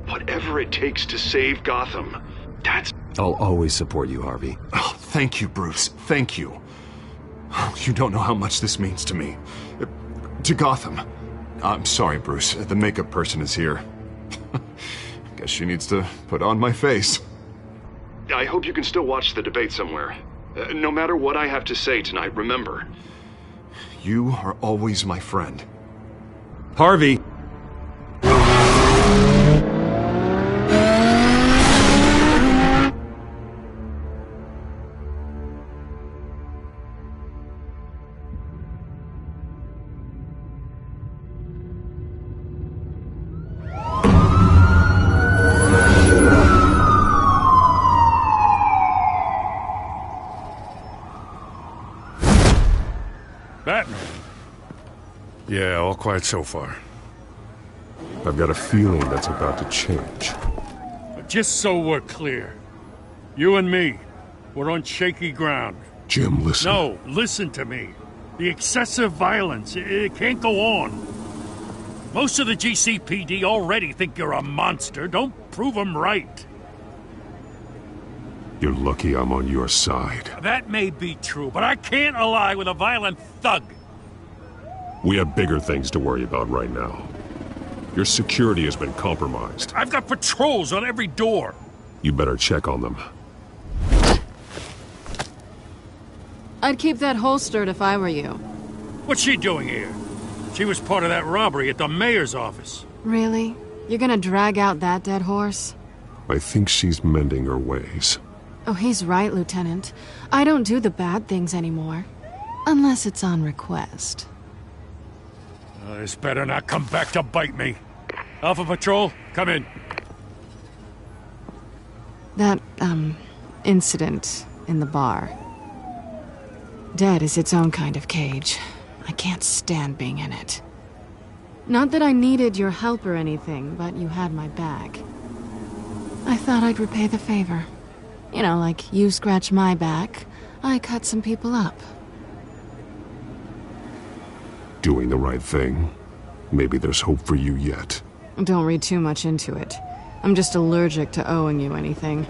Whatever it takes to save Gotham, that's... I'll always support you, Harvey. Oh, thank you, Bruce. Thank you. You don't know how much this means to me. To Gotham. I'm sorry, Bruce. The makeup person is here. Guess she needs to put on my face. I hope you can still watch the debate somewhere. No matter what I have to say tonight, remember, you are always my friend. Harvey! Batman. Yeah, all quiet so far. I've got a feeling that's about to change. Just so we're clear, you and me, we're on shaky ground. Jim, listen. No, listen to me. The excessive violence, it can't go on. Most of the GCPD already think you're a monster. Don't prove them right. You're lucky I'm on your side. That may be true, but I can't ally with a violent thug. We have bigger things to worry about right now. Your security has been compromised. I've got patrols on every door. You better check on them. I'd keep that holstered if I were you. What's she doing here? She was part of that robbery at the mayor's office. Really? You're gonna drag out that dead horse? I think she's mending her ways. Oh, he's right, Lieutenant. I don't do the bad things anymore. Unless it's on request. This better not come back to bite me. Alpha Patrol, come in. That, incident in the bar. Dead is its own kind of cage. I can't stand being in it. Not that I needed your help or anything, but you had my back. I thought I'd repay the favor. You know, like you scratch my back, I cut some people up. Doing the right thing. Maybe there's hope for you yet. Don't read too much into it. I'm just allergic to owing you anything.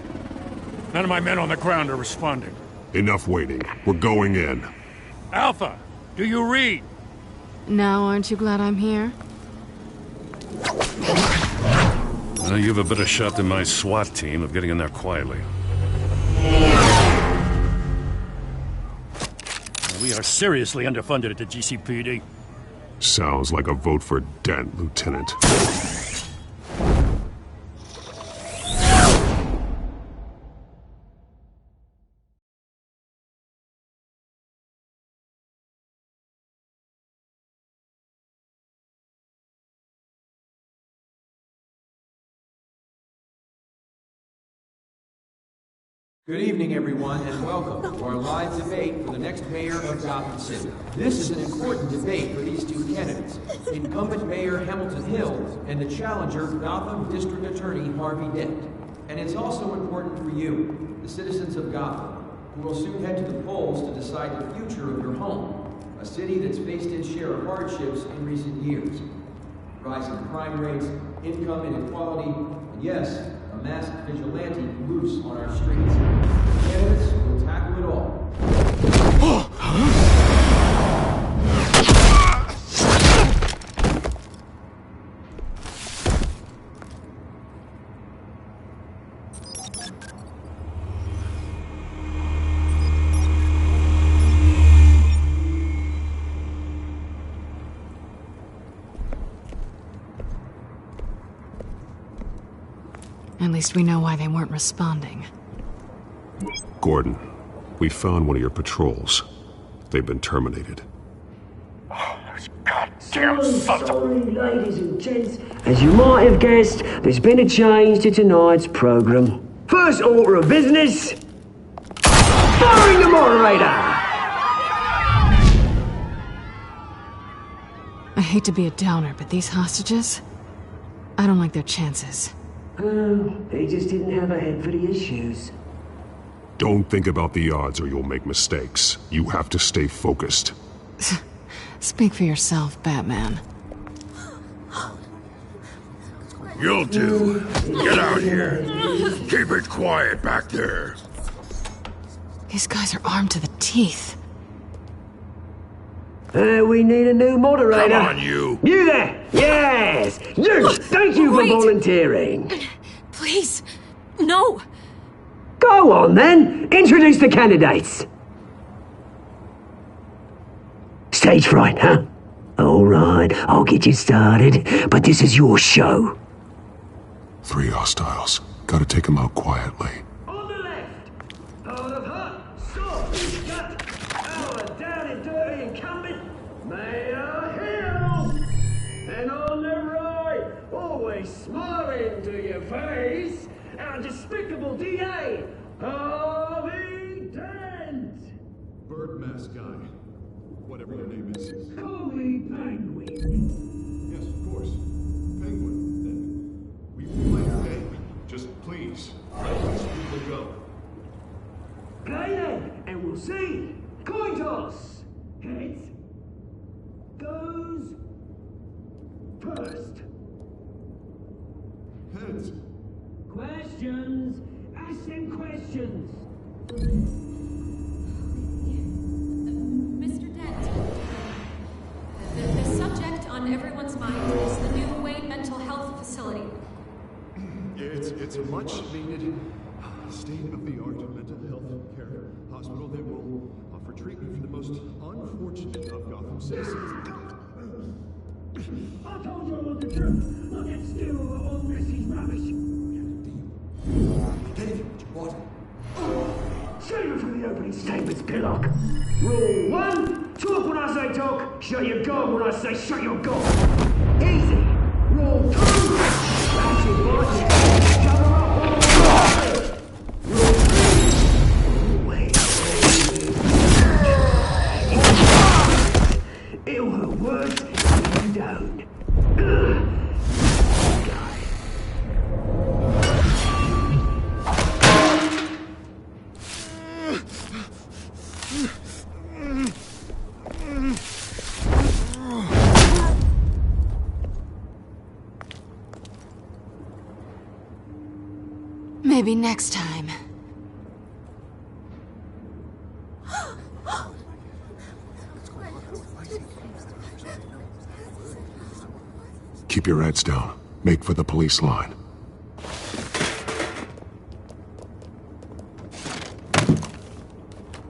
None of my men on the ground are responding. Enough waiting. We're going in. Alpha, do you read? Now aren't you glad I'm here? Well, you have a better shot than my SWAT team of getting in there quietly. We are seriously underfunded at the GCPD. Sounds like a vote for Dent, Lieutenant. Good evening, everyone, and welcome to our live debate for the next mayor of Gotham City. This is an important debate for these two candidates, incumbent Mayor Hamilton Hill and the challenger, Gotham District Attorney Harvey Dent. And it's also important for you, the citizens of Gotham, who will soon head to the polls to decide the future of your home, a city that's faced its share of hardships in recent years. rising crime rates, income inequality, and yes, a masked vigilante loose on our streets. Candidates will tackle it all. At least we know why they weren't responding. Gordon, we found one of your patrols. They've been terminated. Sorry, ladies and gents. As you might have guessed, there's been a change to tonight's program. First order of business, firing the moderator! I hate to be a downer, but these hostages, I don't like their chances. Oh, they just didn't have a head for the issues. Don't think about the odds or you'll make mistakes. You have to stay focused. Speak for yourself, Batman. You'll do. Get out here. Keep it quiet back there. These guys are armed to the teeth. We need a new moderator. Come on, you. You there! Yes! You! Thank you for volunteering. Please, no. Go on, then. Introduce the candidates. Stage fright, huh? All right, I'll get you started, but this is your show. 3 hostiles. Gotta take them out quietly. On the left, out of her, sword, gut, our down and dirty incumbent, Mayor Hill. And on the right, always smiling to your face, our despicable DA, Harvey Dent. Bird mask guy. Whatever your name is. Call me Penguin. Yes, of course. Penguin, then. We will play your game. Just please, let these people go. Play then, and we'll see. Coin toss. Heads goes first. Heads. Questions. Ask them questions. Mr. Dent, the subject on everyone's mind is the new Wayne Mental Health Facility. It's a much-needed, state-of-the-art mental health care hospital that will offer treatment for the most unfortunate of Gotham citizens. I told you I wanted the truth. I get still over all Messie's rubbish. Get it, what? Save it for the opening statements, Pillock. Rule 1, talk when I say talk, shut your gob when I say shut your gob. Easy. Rule 2, that's your boss. Shut her up all the way. Rule 3, wait. It'll hurt worse if you don't. Maybe next time. Keep your heads down. Make for the police line.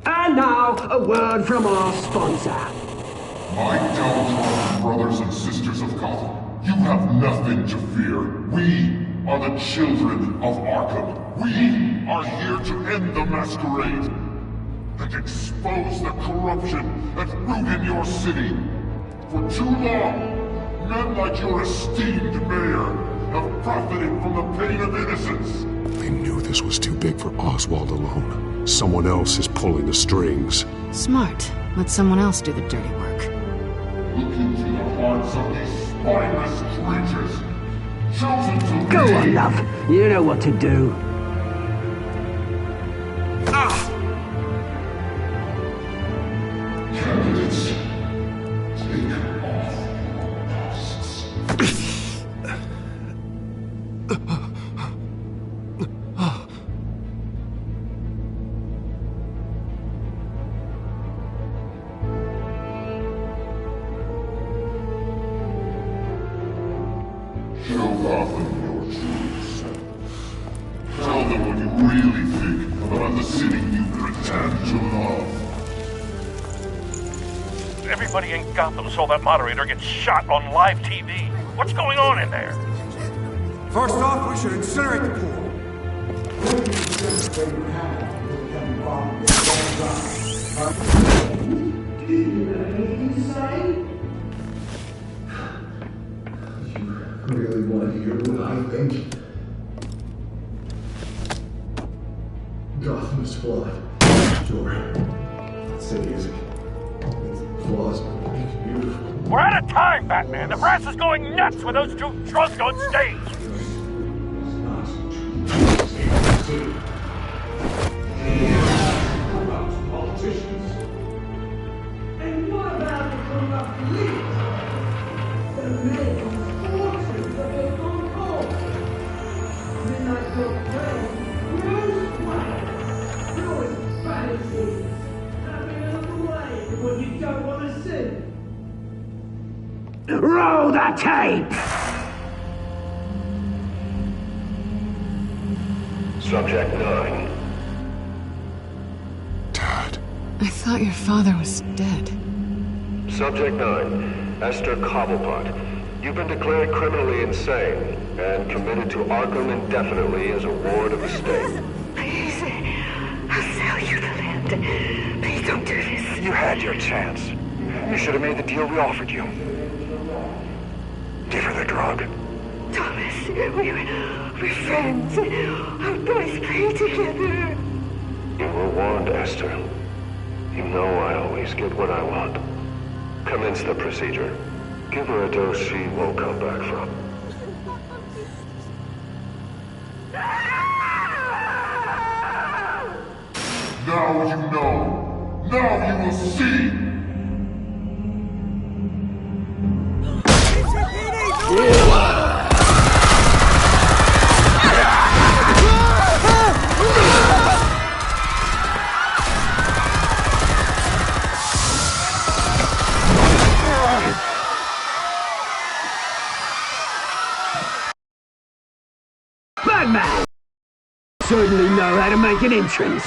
And now, a word from our sponsor. My downtrodden brothers and sisters of Gotham, you have nothing to fear. We are the children of Arkham. We are here to end the masquerade and expose the corruption that rooted your city. For too long, men like your esteemed mayor have profited from the pain of innocence. They knew this was too big for Oswald alone. Someone else is pulling the strings. Smart. Let someone else do the dirty work. Look into the hearts of these spineless creatures. Chosen to Go lead. on, love. You know what to do. Candidates, take off your masks. show Gotham your true self. Tell them what you really think about the city you pretend to love. Everybody in Gotham saw that moderator get shot on live TV. What's going on in there? First off, we should incinerate the pool. Really want to hear what I think? Gotham is flawed. Sure. That city is. Its flaws make it beautiful. We're out of time, Batman. The press is going nuts with those two drunks on stage. Politicians. And what about the corrupt police? The men of fortune that they've gone cold. Midnight Club Play. Bruce Wayne. Yours fantasies. Having another way to what you don't want to see. Roll the tape! Subject 9. I thought your father was dead. Subject 9. Esther Cobblepot. You've been declared criminally insane and committed to Arkham indefinitely as a ward of the state. Please, I'll sell you the land. Please don't do this. You had your chance. You should have made the deal we offered you. Give her the drug. Thomas, we're friends. Our boys play together. You were warned, Esther. You know I always get what I want. Commence the procedure. Give her a dose she won't come back from. Now you know. Now you will see. Batman! Certainly know how to make an entrance.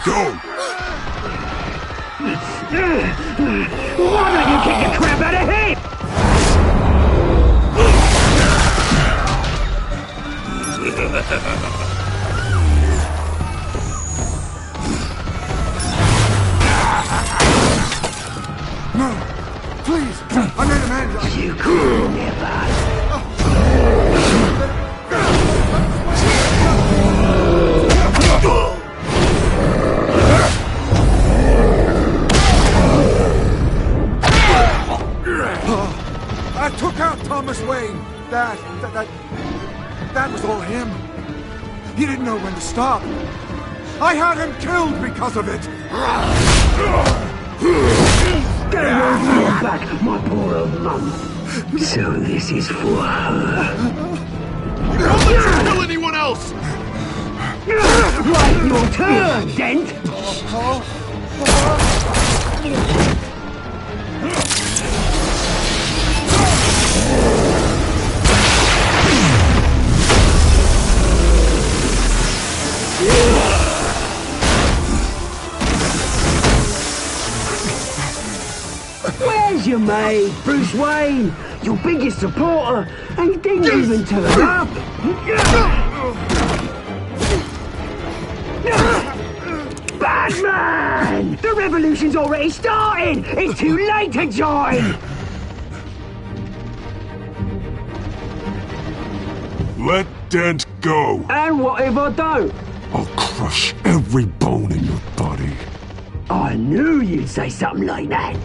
Go! Why don't you kick the crap out of him? No! Please! I made amends! You could never! I took out Thomas Wayne. That was all him. He didn't know when to stop. I had him killed because of it. Get away from back, my poor old mum. So this is for her. You don't let her kill anyone else! Right, your turn, Dent! Where's your mate, Bruce Wayne? Your biggest supporter, and he didn't even turn up. Batman! The revolution's already started! It's too late to join! Let Dent go. And what if I don't? I'll crush every bone in your body. I knew you'd say something like that.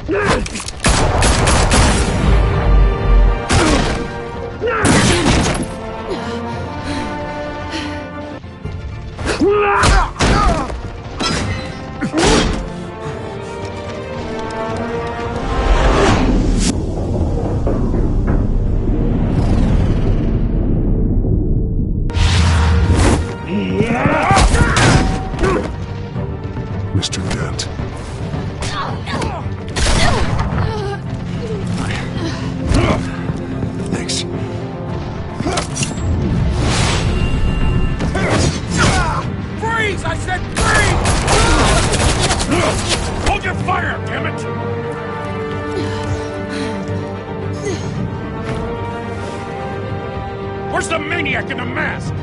Mr. Dent. Thanks. Freeze! I said freeze! Hold your fire, damn it! Where's the maniac in the mask?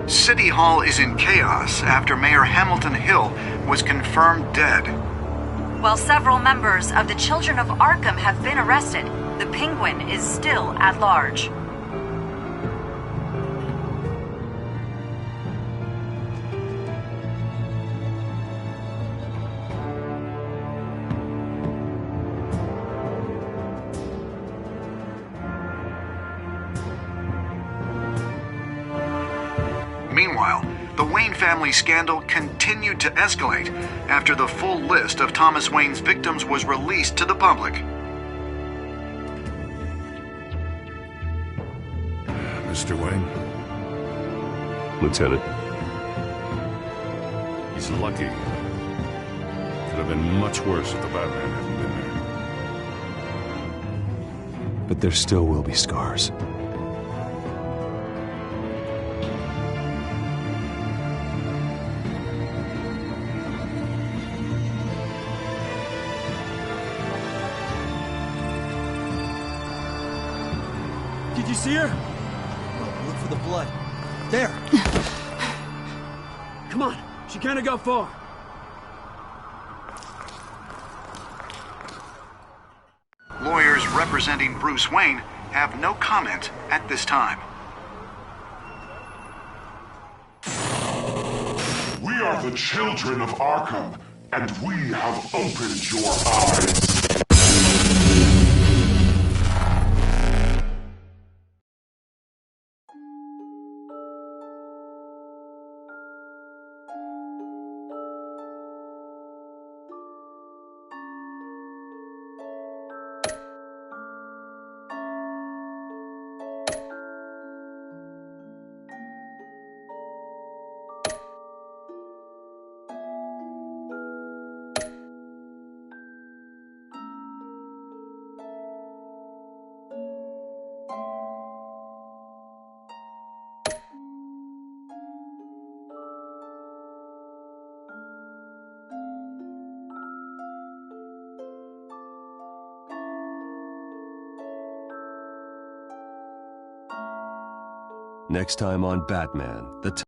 City Hall is in chaos after Mayor Hamilton Hill was confirmed dead. While several members of the Children of Arkham have been arrested, the Penguin is still at large. Meanwhile, the Wayne family scandal continued to escalate after the full list of Thomas Wayne's victims was released to the public. Mr. Wayne? Lieutenant. He's lucky. Could have been much worse if the Batman hadn't been there. But there still will be scars. Did you see her? Well, look for the blood. There! Come on, she can't have got far. Lawyers representing Bruce Wayne have no comment at this time. We are the children of Arkham, and we have opened your eyes. Next time on Batman, the